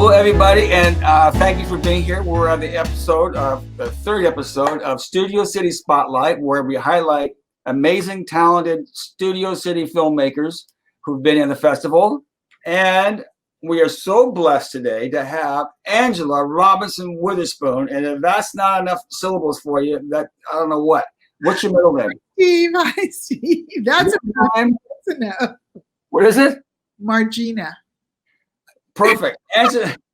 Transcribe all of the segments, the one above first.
Hello, everybody, and thank you for being here. We're on the third episode of Studio City Spotlight, where we highlight amazing, talented Studio City filmmakers who've been in the festival. And we are so blessed today to have Angela Robinson Witherspoon. And if that's not enough syllables for you, that I don't know what. What's your middle name? Steve, hi, Steve. That's enough. What is it? Margina. Perfect.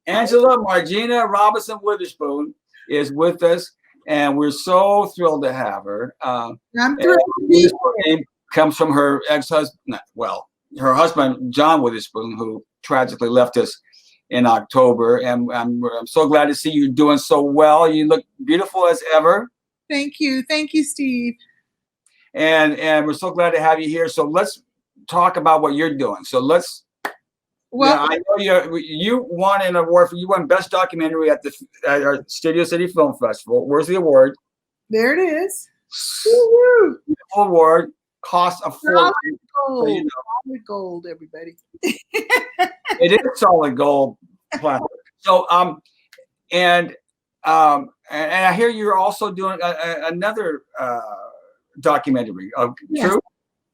Angela Margina Robinson Witherspoon is with us, and we're so thrilled to have her. I'm thrilled to be here. Comes from her ex-husband, her husband, John Witherspoon, who tragically left us in October. And I'm so glad to see you doing so well. You look beautiful as ever. Thank you. Thank you, Steve. And we're so glad to have you here. So let's talk about what you're doing. So let's. Well, I know you won an award you won Best Documentary at our Studio City Film Festival. Where's the award? There it is. Woo-hoo. Beautiful award. Cost a fortune. Gold. So solid gold, everybody. It is solid gold plastic. So and I hear you're also doing another documentary. Yes. True?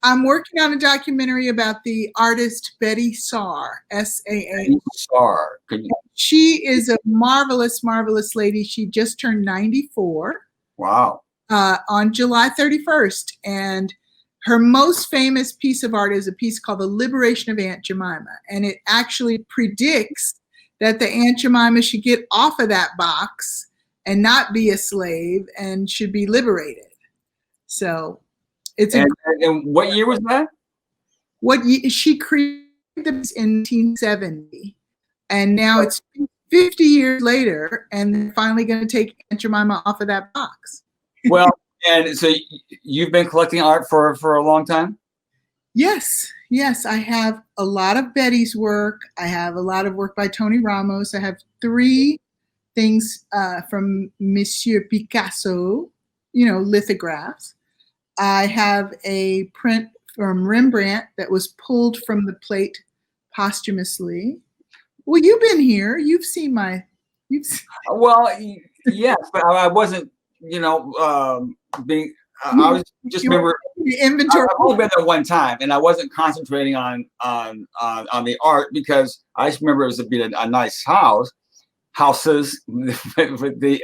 I'm working on a documentary about the artist Betty Saar, S-A-A. Saar. She is a marvelous, marvelous lady. She just turned 94. Wow. On July 31st. And her most famous piece of art is a piece called The Liberation of Aunt Jemima. And it actually predicts that the Aunt Jemima should get off of that box and not be a slave and should be liberated. So it's and what year was that? She created this in 1970, and now it's 50 years later, and they're finally going to take Aunt Jemima off of that box. Well, and so you've been collecting art for a long time? Yes, I have a lot of Betty's work. I have a lot of work by Tony Ramos. I have 3 things from Monsieur Picasso, lithographs. I have a print from Rembrandt that was pulled from the plate posthumously. Well, you've been here. You've seen Well, yes, but I wasn't, being. I was just remember the inventory. I've only been there one time, and I wasn't concentrating on the art because I just remember it was a nice houses. With the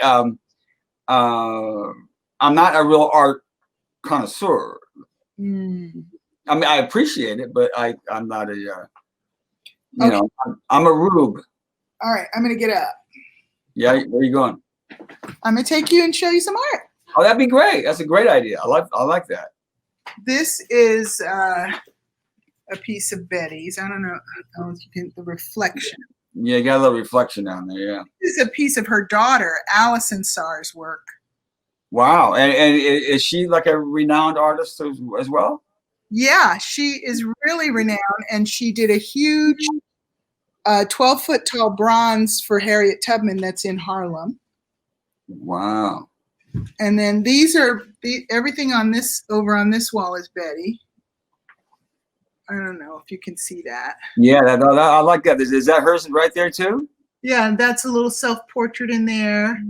I'm not a real art connoisseur. I mean, I appreciate it, but I'm not a I'm a rube. All right, I'm gonna get up. Yeah, where are you going? I'm gonna take you and show you some art. Oh, that'd be great. That's a great idea. I like that. This is a piece of Betty's. I don't know if you can the reflection. Yeah, you got a little reflection down there. Yeah. This is a piece of her daughter, Alison Saar's work. Wow. And is she like a renowned artist as well? Yeah, she is really renowned, and she did a huge 12-foot tall bronze for Harriet Tubman that's in Harlem. Wow. And then everything on this wall is Betty. I don't know if you can see that. Yeah, I like that. Is that hers right there too? Yeah, and that's a little self-portrait in there,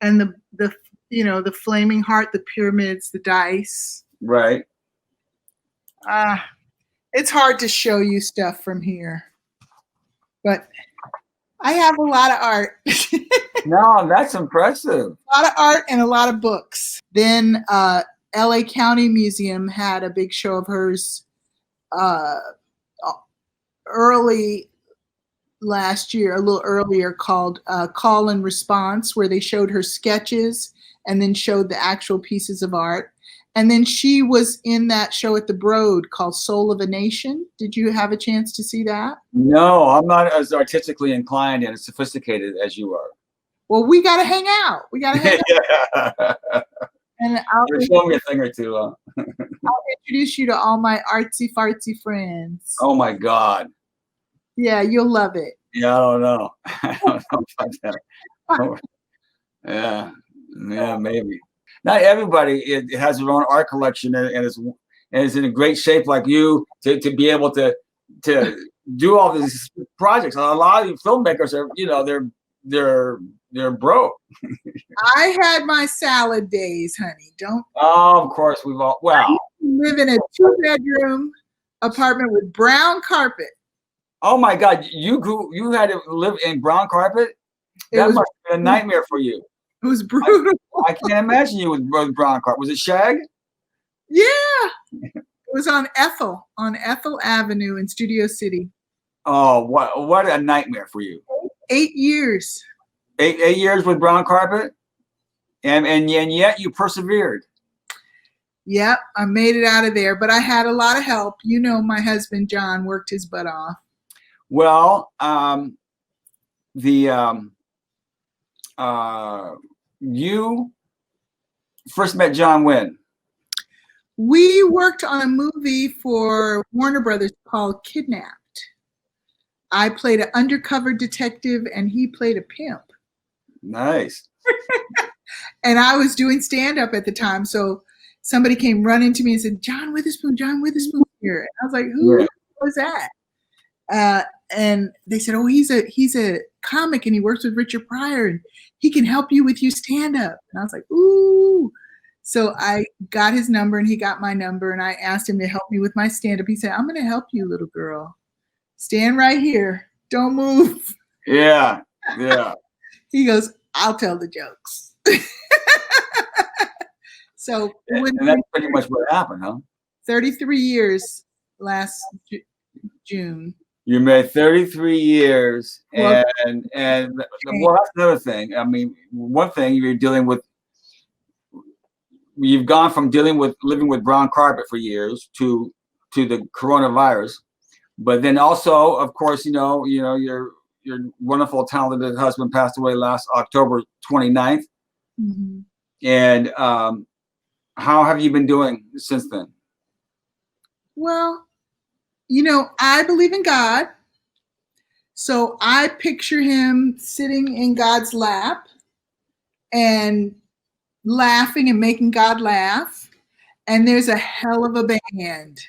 and the flaming heart, the pyramids, the dice. Right. It's hard to show you stuff from here, but I have a lot of art. No, that's impressive. A lot of art and a lot of books. Then LA County Museum had a big show of hers early last year, a little earlier, called Call and Response, where they showed her sketches and then showed the actual pieces of art. And then she was in that show at the Broad called Soul of a Nation. Did you have a chance to see that? No, I'm not as artistically inclined and as sophisticated as you are. Well, we got to hang out. Yeah. And you're showing me a thing or two. I'll introduce you to all my artsy fartsy friends. Oh my God. Yeah, you'll love it. Yeah, I don't know. I don't know about that. Oh, yeah, maybe. Not everybody has their own art collection and is in a great shape like you to be able to to do all these projects. A lot of these filmmakers are, they're broke. I had my salad days, honey. Don't. Oh, of course we've all. Wow. Live in a 2-bedroom apartment with brown carpet. Oh my God, you had to live in brown carpet? That must have been a nightmare for you. It was brutal. I can't imagine you with brown carpet. Was it shag? Yeah. It was on Ethel Avenue in Studio City. Oh, what a nightmare for you. 8 years. 8 years with brown carpet? And yet you persevered. Yep, I made it out of there, but I had a lot of help. You know, my husband, John, worked his butt off. Well, you first met John when? We worked on a movie for Warner Brothers called Kidnapped. I played an undercover detective and he played a pimp. Nice. And I was doing stand-up at the time, so somebody came running to me and said, John Witherspoon here. And I was like, who was that? And they said, oh, he's a comic and he works with Richard Pryor and he can help you with your stand-up. And I was like, ooh. So I got his number and he got my number and I asked him to help me with my stand-up. He said, I'm going to help you, little girl. Stand right here. Don't move. Yeah. He goes, I'll tell the jokes. So and that's pretty much what happened, huh? 33 years last June. You made 33 years, and well, that's another thing. I mean, one thing you're dealing with, you've gone from living with brown carpet for years to the coronavirus, but then also, of course, your wonderful, talented husband passed away last October 29th. Mm-hmm. And how have you been doing since then? Well, I believe in God. So I picture him sitting in God's lap and laughing and making God laugh. And there's a hell of a band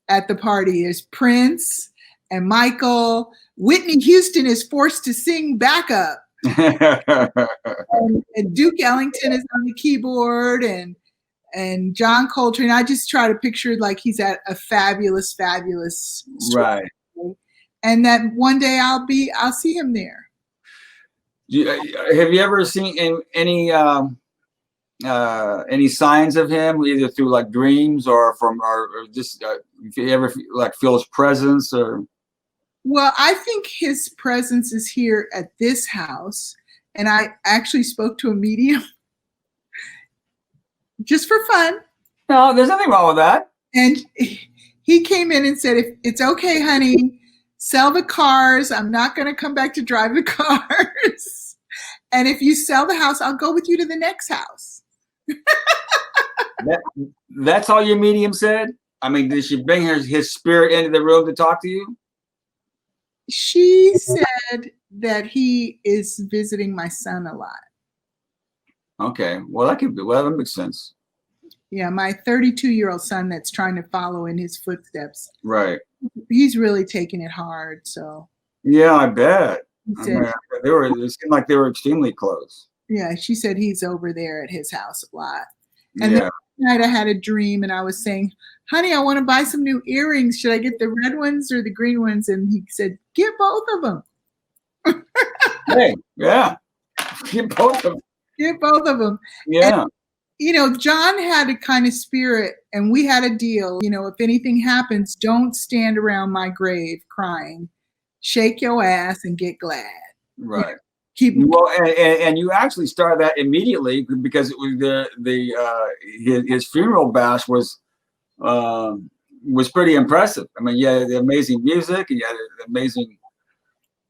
at the party. There's Prince and Michael. Whitney Houston is forced to sing backup. and Duke Ellington is on the keyboard and John Coltrane. I just try to picture like he's at a fabulous right. And that one day I'll see him there. Have you ever seen any signs of him, either through like dreams or just if you ever like feel his presence or? Well, I think his presence is here at this house. And I actually spoke to a medium just for fun. No, there's nothing wrong with that. And he came in and said, if it's okay, honey, sell the cars. I'm not going to come back to drive the cars. And if you sell the house, I'll go with you to the next house. That's all your medium said? I mean, did she bring his spirit into the room to talk to you? She said that he is visiting my son a lot. Okay. Well, that makes sense. Yeah, my 32-year-old son that's trying to follow in his footsteps. Right. He's really taking it hard, so. Yeah, I bet. Said, it seemed like they were extremely close. Yeah, she said he's over there at his house a lot. And then night I had a dream and I was saying, honey, I want to buy some new earrings. Should I get the red ones or the green ones? And he said, get both of them. Hey, yeah. Get both of them. Get both of them. Yeah. And, John had a kind of spirit and we had a deal. If anything happens, don't stand around my grave crying. Shake your ass and get glad. Right. And you actually started that immediately because it was his funeral bash was pretty impressive. I mean, yeah, the amazing music, and you had the amazing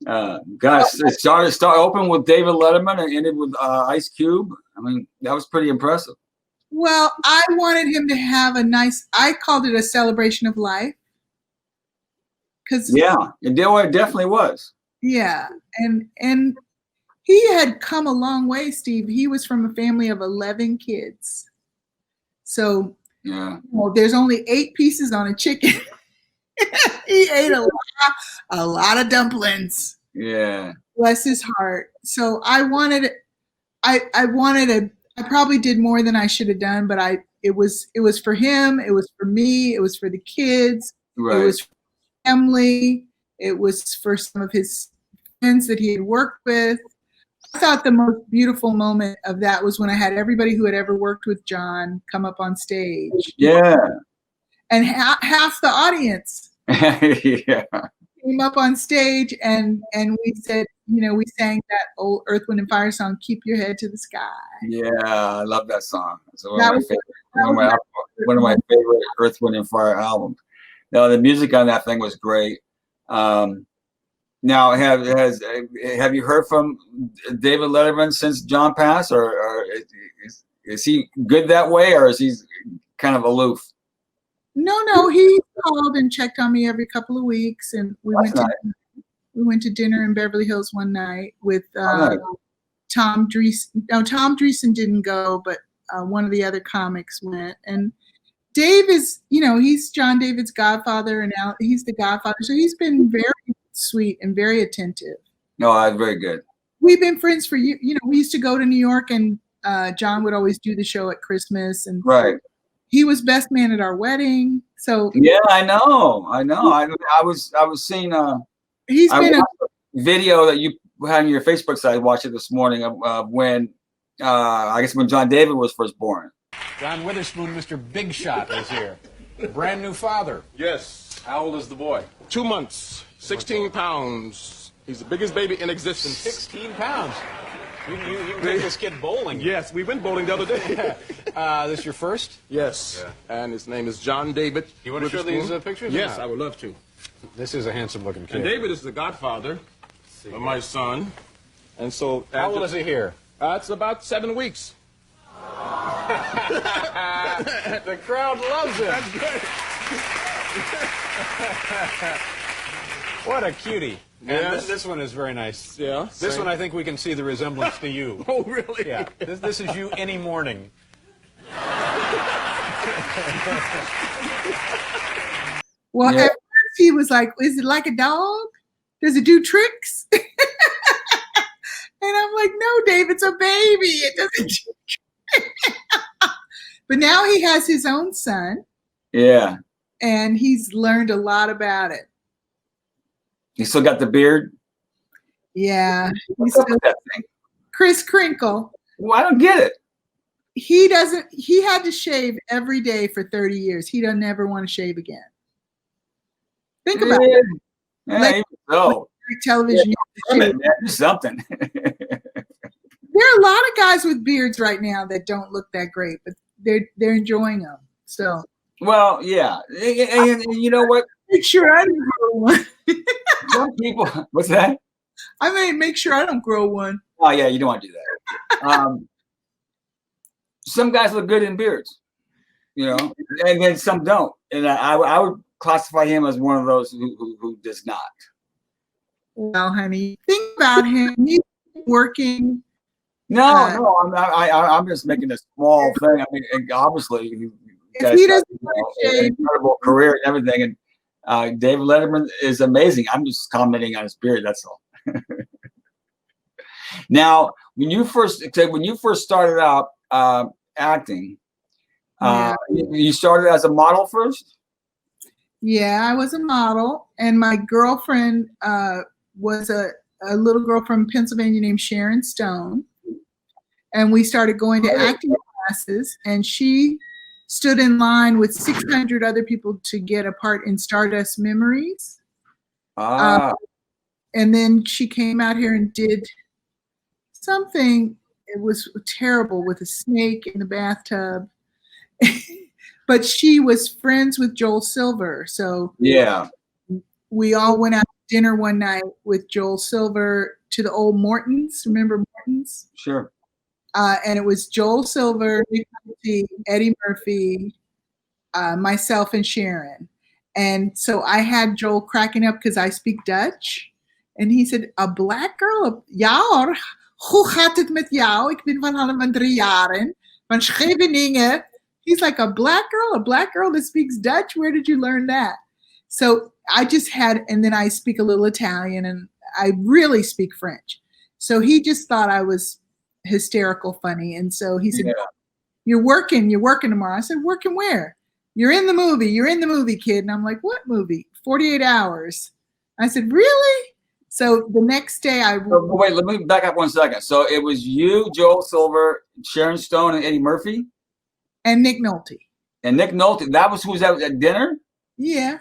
it started open with David Letterman and ended with Ice Cube. I mean, that was pretty impressive. Well, I wanted him to have I called it a celebration of life. It definitely was. Yeah, and he had come a long way, Steve. He was from a family of 11 kids. So there's only 8 pieces on a chicken. He ate a lot of dumplings. Yeah. Bless his heart. So I probably did more than I should have done, but it was for him, it was for me, it was for the kids, Right. it was for family, it was for some of his friends that he had worked with. I thought the most beautiful moment of that was when I had everybody who had ever worked with John come up on stage. Yeah. And half the audience Yeah. came up on stage and we said, we sang that old Earth, Wind and Fire song, Keep Your Head to the Sky. Yeah, I love that song. It's one That of my was- favorite, one of my favorite Earth, Wind and Fire albums. No, the music on that thing was great. Now, have you heard from David Letterman since John passed, or is he good that way, or is he kind of aloof? No, he called and checked on me every couple of weeks, and we went to dinner in Beverly Hills one night with Tom Dreesen. No, Tom Dreesen didn't go, but one of the other comics went. And Dave is, he's John David's godfather, and now he's the godfather, so he's been very sweet and very attentive. No, that's very good. We've been friends for years. We used to go to New York, and John would always do the show at Christmas, and right. He was best man at our wedding. So yeah, I know. I was seeing he's been a video that you had on your Facebook site. I watched it this morning of when I guess when John David was first born. John Witherspoon, Mr. Big Shot, is here. Brand new father. Yes. How old is the boy? 2 months, 16 pounds. He's the biggest baby in existence. 16 pounds. You can take this kid bowling. Yes, we went bowling the other day. This your first? Yes. Yeah. And his name is John David. You want to show these pictures? Yes, I would love to. This is a handsome-looking kid. And David is the godfather of my son. And so... How old is he here? It's about 7 weeks. The crowd loves it. That's good. What a cutie. Yes. And this one is very nice. Yeah. This one, I think we can see the resemblance to you. Oh, really? Yeah. This is you any morning. Well, at first he was like, is it like a dog? Does it do tricks? And I'm like, no, Dave, it's a baby. It doesn't do tricks. But now he has his own son. Yeah. And he's learned a lot about it. He still got the beard? Yeah. What's up with that thing? Chris Crinkle. Well, I don't get it. He had to shave every day for 30 years. He doesn't ever want to shave again. Think about it. Yeah, Like, even so. Television. Yeah, do something. There are a lot of guys with beards right now that don't look that great, but they're enjoying them. So. Well, yeah. And you know what? Make sure I don't grow one. Some people, what's that? I may make sure I don't grow one. Oh, yeah, you don't want to do that. Some guys look good in beards, and then some don't. And I would classify him as one of those who does not. Well, honey, think about him. He's working. No, I'm just making a small thing. I mean, obviously, if he doesn't want to shave, incredible career and everything, and David Letterman is amazing. I'm just commenting on his beard. That's all. Now, when you first started out acting, you started as a model first? Yeah, I was a model, and my girlfriend was a little girl from Pennsylvania named Sharon Stone, and we started going to acting classes, and she stood in line with 600 other people to get a part in Stardust Memories. And then she came out here and did something. It was terrible with a snake in the bathtub. But she was friends with Joel Silver. So yeah, we all went out to dinner one night with Joel Silver to the old Mortons. Remember Mortons? Sure. And it was Joel Silver, Nick Nolte, Eddie Murphy, myself, and Sharon. And so I had Joel cracking up because I speak Dutch. And he said, a black girl? Ja hoor, hoe gaat het met jou? Ik ben van allemaal 3 jaren. Van Scheveningen. He's like, a black girl that speaks Dutch? Where did you learn that? So I just had, and then I speak a little Italian, and I really speak French. So he just thought I was hysterical funny. And so he said, Yeah. you're working tomorrow. I said, working where? You're in the movie, kid. And I'm like, what movie? 48 Hours. I said, really? So the next day Wait, let me back up 1 second. So it was you, Joel Silver, Sharon Stone, and Eddie Murphy? and Nick Nolte. And Nick Nolte, that was who was at dinner? Yeah.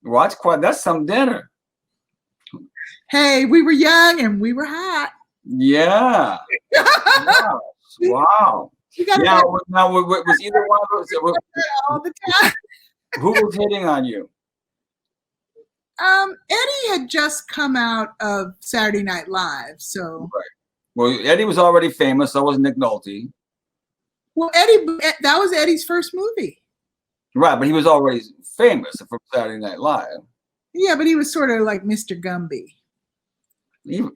Well, that's some dinner. Hey, we were young and we were hot. Yeah. Wow. Wow. You got Now, was either one of those, all the time. who was hitting on you? Eddie had just come out of Saturday Night Live, so. Right. Well, Eddie was already famous, so was Nick Nolte. Well, that was Eddie's first movie. Right, but he was already famous from Saturday Night Live. Yeah, but he was sort of like Mr. Gumby. Even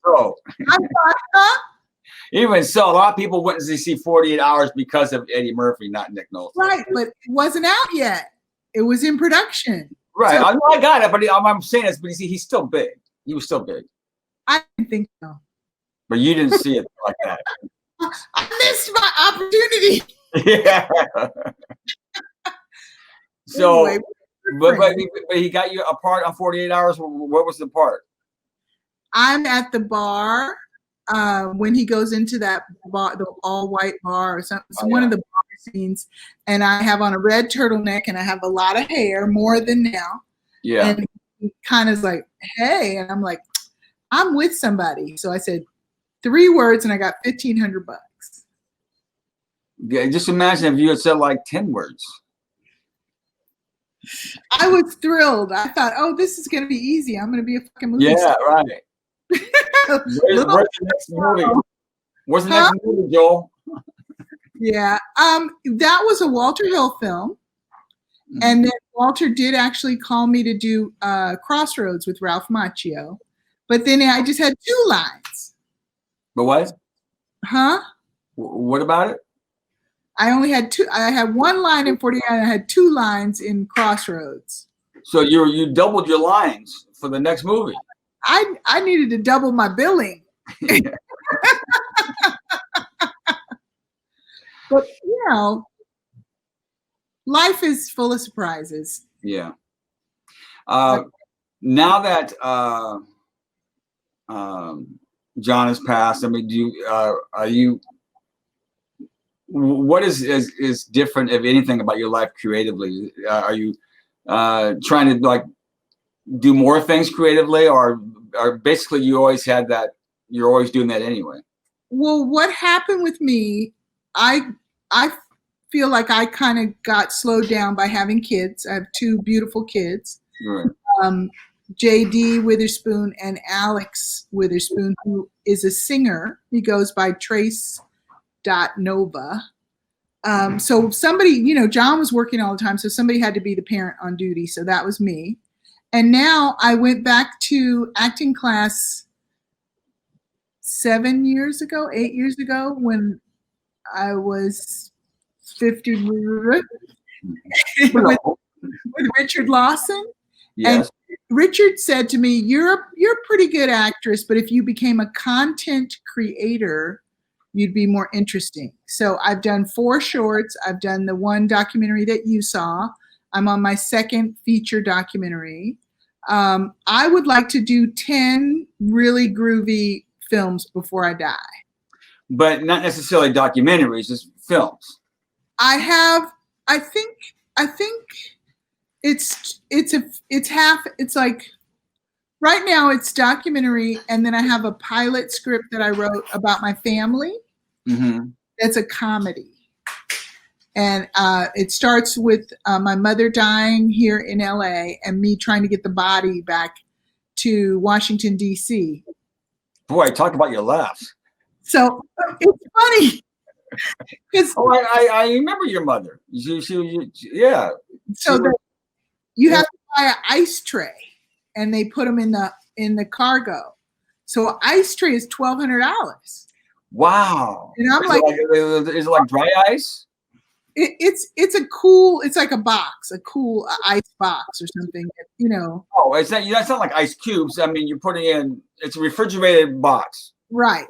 So. I thought, huh? Even so, a lot of people went to see 48 Hours because of Eddie Murphy, not Nick Nolte. Right, but it wasn't out yet. It was in production. Right, So, I know I got it, but I'm saying this, but you see, he's still big. He was still big. I didn't think so. But you didn't see it like that. I missed my opportunity. Yeah. So, Anyway, but he got you a part on 48 Hours. What was the part? I'm at the bar when he goes into that bar, the all-white bar or something. It's one of the bar scenes, and I have on a red turtleneck, and I have a lot of hair, more than now. Yeah. And he kind of is like, hey, and I'm like, I'm with somebody. So I said 3 words, and I got $1,500. Yeah, just imagine if you had said like 10 words. I was thrilled. I thought, oh, this is going to be easy. I'm going to be a fucking movie Yeah, star. right. Where's the next movie? Where's the next movie, Joel? Yeah. That was a Walter Hill film. And then Walter did actually call me to do Crossroads with Ralph Macchio. But then I just had 2 lines. But what? Huh? What about it? I only had 2. I had 1 line in 49. I had 2 lines in Crossroads. So you doubled your lines for the next movie. I needed to double my billing. But, you know, life is full of surprises. Yeah. Now that John has passed, I mean, are you? What is different, if anything, about your life creatively? Are you trying to like do more things creatively, or basically you always had that? You're always doing that anyway. Well, what happened with me? I feel like I kind of got slowed down by having kids. I have 2 beautiful kids. Right. JD Witherspoon and Alex Witherspoon, who is a singer. He goes by Trace.Nova. So somebody, John was working all the time, so somebody had to be the parent on duty. So that was me. And now I went back to acting class 8 years ago, when I was 50 with Richard Lawson. Yes. And Richard said to me, you're a pretty good actress, but if you became a content creator, you'd be more interesting. So I've done 4 shorts. I've done the 1 documentary that you saw. I'm on my 2nd feature documentary. I would like to do 10 really groovy films before I die. But not necessarily documentaries, just films. I think it's like right now it's documentary, and then I have a pilot script that I wrote about my family. Mm-hmm. That's a comedy. And it starts with my mother dying here in LA and me trying to get the body back to Washington, D.C. Boy, talk about your laughs. So it's funny. I remember your mother. Yeah. So you have to buy an ice tray, and they put them in the cargo. So an ice tray is $1,200. Wow. And I'm is it like dry ice? it's a cool. It's like a box, a cool ice box or something. You know. Oh, it's not. That's not like ice cubes. I mean, you're putting in. It's a refrigerated box. Right.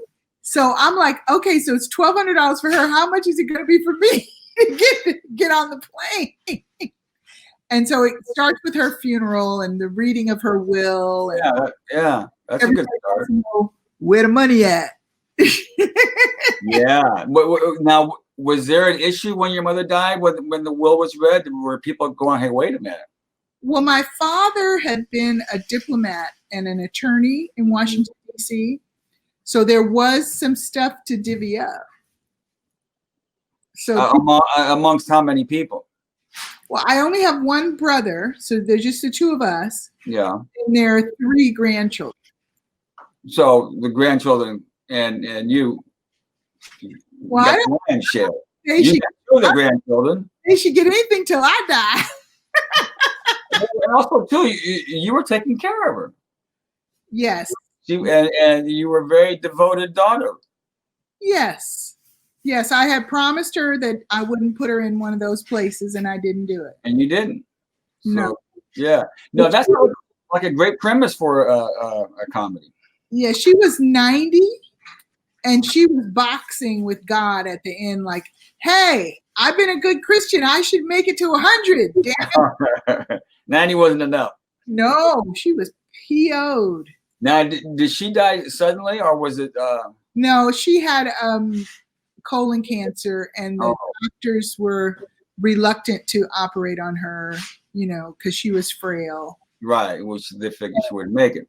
So I'm like, okay, so it's $1,200 for her. How much is it going to be for me to get on the plane? And so it starts with her funeral and the reading of her will. And Yeah, that's a good start. Where the money at? Yeah. Now, was there an issue when your mother died? When the will was read, were people going, "Hey, wait a minute"? Well, my father had been a diplomat and an attorney in Washington, D.C., so there was some stuff to divvy up. So Amongst how many people? Well, I only have one brother, so there's just the two of us. Yeah. And there are 3 grandchildren. So the grandchildren and you. Well, I don't land share. they You should, got the grandchildren. they should get anything till I die. And also, too, you were taking care of her. Yes. And you were a very devoted daughter. Yes. Yes, I had promised her that I wouldn't put her in one of those places, and I didn't do it. And you didn't. So, No. yeah. No, that's like a great premise for a comedy. Yeah, she was 90, and she was boxing with God at the end, like, hey, I've been a good Christian. I should make it to 100. Damn it. 90 wasn't enough. No, she was PO'd. Now, did she die suddenly, or was it? No, she had colon cancer, and the doctors were reluctant to operate on her, you know, because she was frail. Right, which they figured she wouldn't make it.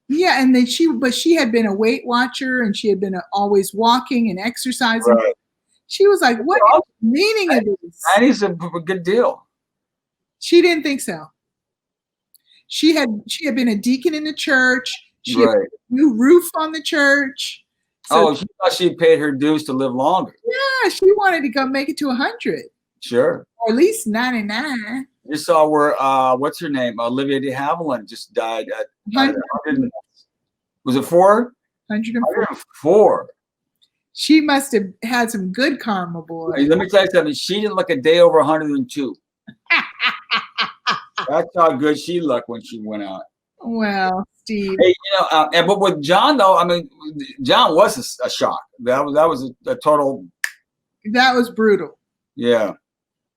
Yeah, and then she had been a Weight Watcher, and she had been always walking and exercising. Right. She was like, "What is the meaning of this?" 90's a good deal. She didn't think so. She had been a deacon in the church. She had a new roof on the church. So, she thought she paid her dues to live longer. yeah, she wanted to go make it to 100. Sure. Or at least 99. You saw where what's her name? Olivia de Havilland just died at 100. Was it 4? 104. 104. She must have had some good karma, boy. Hey, let me tell you something. She didn't look a day over 102. That's how good she looked when she went out. Well, Steve. Hey, but with John though, I mean, John was a shock. That was a total. That was brutal. Yeah.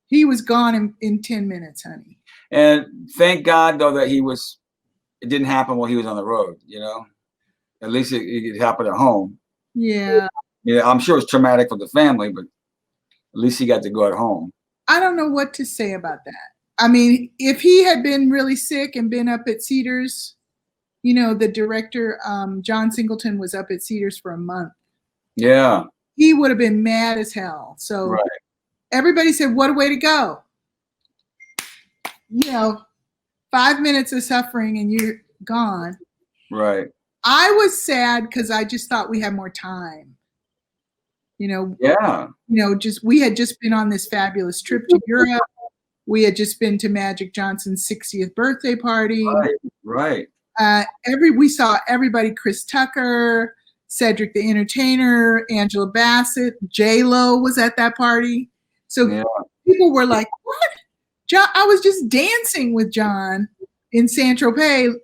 He was gone in 10 minutes, honey. And thank God though that it didn't happen while he was on the road. You know, at least it happened at home. Yeah. Yeah, I'm sure it was traumatic for the family, but at least he got to go at home. I don't know what to say about that. I mean, if he had been really sick and been up at Cedars, you know, the director, John Singleton, was up at Cedars for a month. Yeah. He would have been mad as hell. So everybody said, what a way to go. You know, 5 minutes of suffering and you're gone. Right. I was sad because I just thought we had more time. You know, we had just been on this fabulous trip to Europe. We had just been to Magic Johnson's 60th birthday party. Right. We saw everybody: Chris Tucker, Cedric the Entertainer, Angela Bassett, J-Lo was at that party. So people were like, "What? John? I was just dancing with John in Saint-Tropez,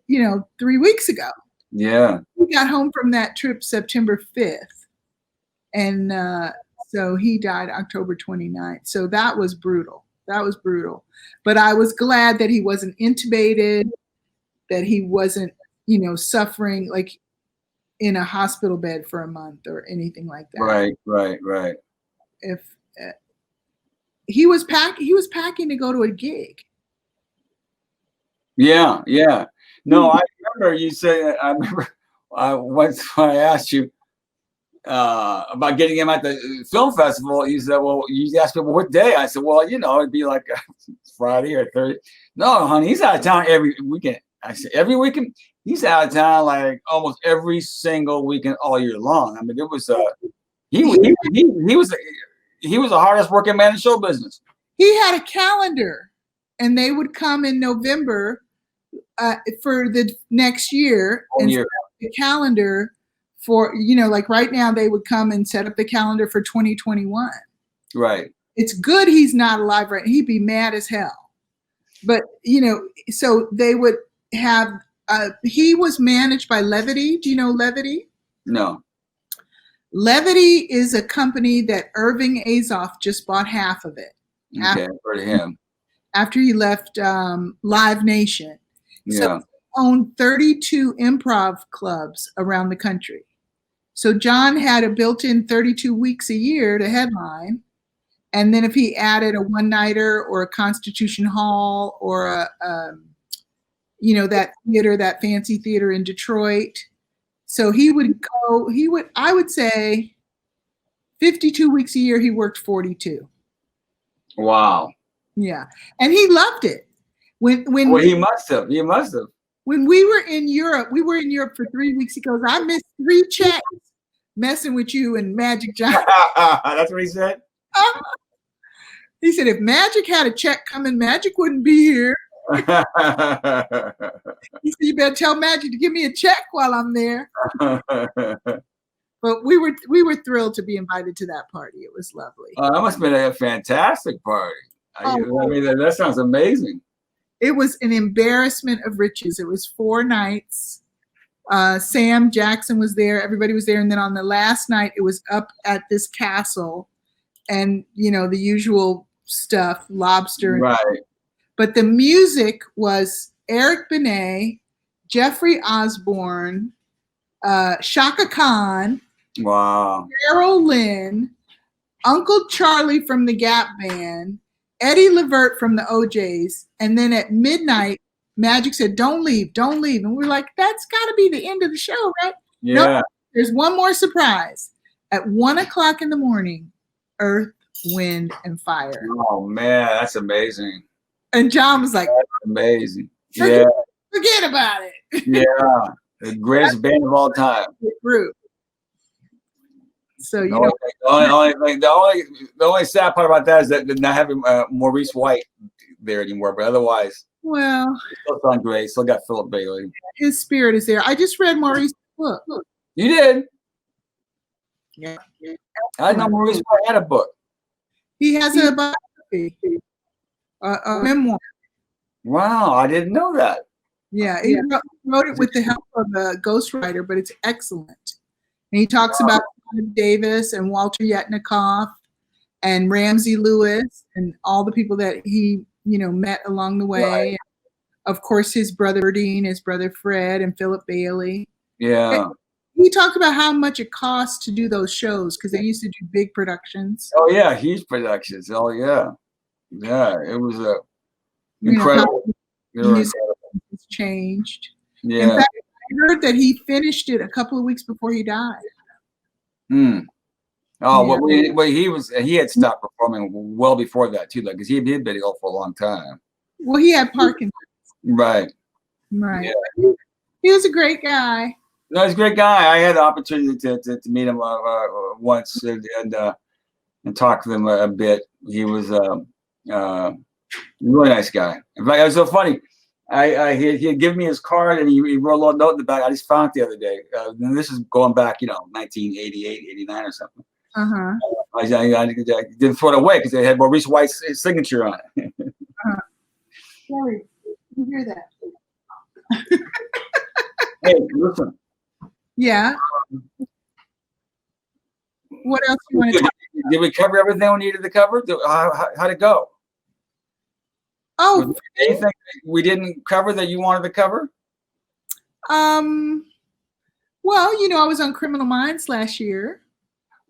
3 weeks ago." Yeah. We got home from that trip September 5th, and so he died October 29th. So that was brutal. That was brutal. But I was glad that he wasn't intubated, that he wasn't, suffering like in a hospital bed for a month or anything like that. Right. If he was packing to go to a gig. Yeah. No, I remember you said. I remember once when I asked you about getting him at the film festival. You said, "Well," you asked me, "Well, what day?" I said, "Well, it'd be like Friday or Thursday." No, honey, he's out of town every weekend. I said, "Every weekend." He's out of town like almost every single weekend all year long. I mean, it was he was the hardest working man in show business. He had a calendar, and they would come in November for the next year and set up the calendar for, like right now they would come and set up the calendar for 2021. Right. it's good he's not alive right now. He'd be mad as hell. But, so they would have, he was managed by Levity. Do you know Levity? No. Levity is a company that Irving Azoff just bought half of it. Okay, I've heard of him. After he left Live Nation. Yeah. So he owned 32 improv clubs around the country. So John had a built-in 32 weeks a year to headline. And then if he added a one-nighter or a Constitution Hall or that theater, that fancy theater in Detroit. So I would say 52 weeks a year, he worked 42. Wow. Yeah. And he loved it. When he must have. When we were in Europe for 3 weeks. He goes, I missed 3 checks messing with you and Magic Johnson. That's what he said? He said, if Magic had a check coming, Magic wouldn't be here. He said, you better tell Magic to give me a check while I'm there. But we were thrilled to be invited to that party. It was lovely. That must have been a fantastic party. I mean, that sounds amazing. It was an embarrassment of riches. It was 4 nights. Sam Jackson was there. Everybody was there. And then on the last night, it was up at this castle. And, the usual stuff, lobster. Right. But the music was Eric Benet, Jeffrey Osborne, Shaka Khan, wow, Carol Lynn, Uncle Charlie from the Gap Band, Eddie Levert from the OJs. And then at midnight, Magic said, don't leave. And we're like, that's got to be the end of the show, right? Yeah. Nope, there's one more surprise. At 1:00 in the morning, Earth, Wind, and Fire. Oh, man, that's amazing. And John was like, that's amazing. Yeah. Forget about it. Yeah. The greatest band of all time. Group. So, the only sad part about that is that they're not having Maurice White there anymore. But otherwise, well, still sound great. Still got Philip Bailey. His spirit is there. I just read Maurice's book. You did? Yeah. I didn't know Maurice White had a book. He has a biography, a memoir. Wow, I didn't know that. Yeah, he wrote it with the help of a ghostwriter, but it's excellent. And he talks about Davis and Walter Yetnikoff and Ramsey Lewis and all the people that he, met along the way. Right. Of course, his brother Dean, his brother Fred, and Philip Bailey. Yeah. And he talked about how much it costs to do those shows because they used to do big productions. Oh yeah, huge productions. Oh yeah, yeah. It was incredible. It's changed. Yeah. In fact, I heard that he finished it a couple of weeks before he died. Oh, yeah. He had stopped performing well before that too, because he had been ill for a long time. Well, he had Parkinson's. Right. Yeah. He was a great guy. No, he's a great guy. I had the opportunity to meet him once and talk to him a bit. He was a really nice guy. In fact, it was so funny. He had given me his card and he wrote a little note in the back. I just found it the other day. And this is going back, 1988, 89 or something. I didn't throw it away because it had Maurice White's signature on it. Sorry, you hear that? Hey, listen. Yeah. What else do you want to talk about? Did we cover everything we needed to cover? How'd it go? Oh, was there anything we didn't cover that you wanted to cover? Well, I was on Criminal Minds last year.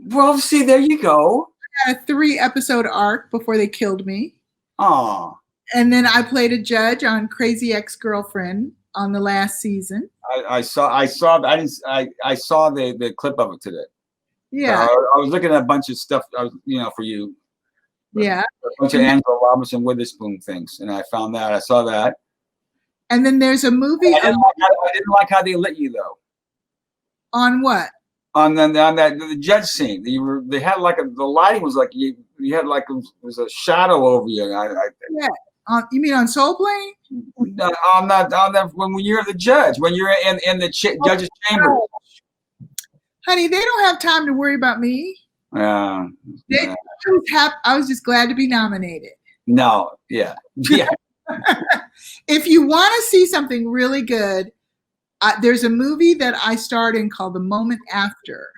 Well, see, there you go. I had a 3-episode arc before they killed me. Oh. And then I played a judge on Crazy Ex-Girlfriend on the last season. I saw the clip of it today. Yeah. I was looking at a bunch of stuff, for you. Yeah. A bunch of Angela Robinson Witherspoon things, and I found that. I saw that. And then there's a movie. I didn't like how they lit you though. On what? On the judge scene. They had the lighting was like you had like it was a shadow over you. Yeah. You mean on Soul Plane? On that when you're the judge, when you're in the judge's chamber. Honey, they don't have time to worry about me. Yeah. I was just glad to be nominated. No. Yeah. Yeah. If you want to see something really good, there's a movie that I starred in called The Moment After.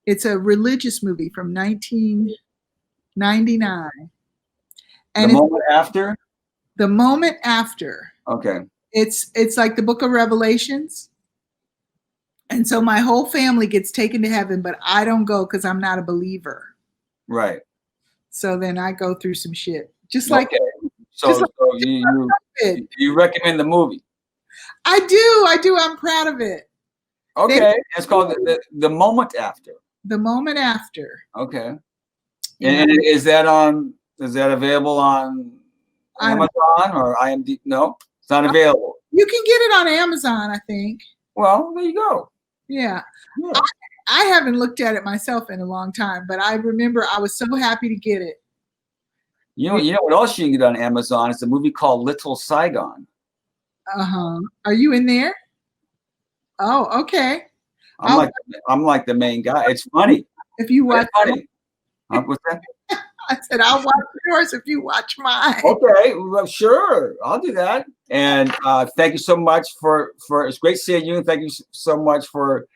It's a religious movie from 1999. And The Moment After? The Moment After. Okay. It's like the Book of Revelations. And so my whole family gets taken to heaven, but I don't go because I'm not a believer. Right. So then I go through some shit. Just like so you recommend the movie? I do. I'm proud of it. Okay. It's called the Moment After. The Moment After. Okay. Yeah. And is that available on Amazon or IMDb? No, it's not available. You can get it on Amazon, I think. Well, there you go. Yeah. I haven't looked at it myself in a long time, but I remember I was so happy to get it. You know what else you can get on Amazon? It's a movie called Little Saigon. Are you in there? Oh, okay. I'm like the main guy. It's funny. If you watch, funny. What's that? I said I'll watch yours if you watch mine. Okay, well, sure, I'll do that. And thank you so much for it's great seeing you. Thank you so much for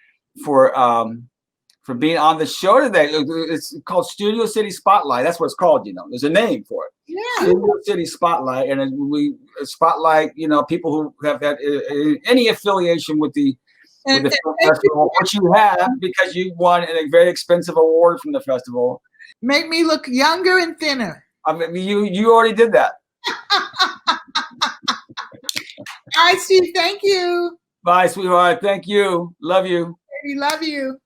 being on the show today. It's called Studio City Spotlight. That's what it's called. There's a name for it. Yeah. Studio City Spotlight, and we spotlight people who have had any affiliation with the film festival, which you have because you won a very expensive award from the festival. Make me look younger and thinner. I mean, you already did that. All right, Steve. Thank you. Bye, sweetheart. Thank you. Love you. Baby, love you.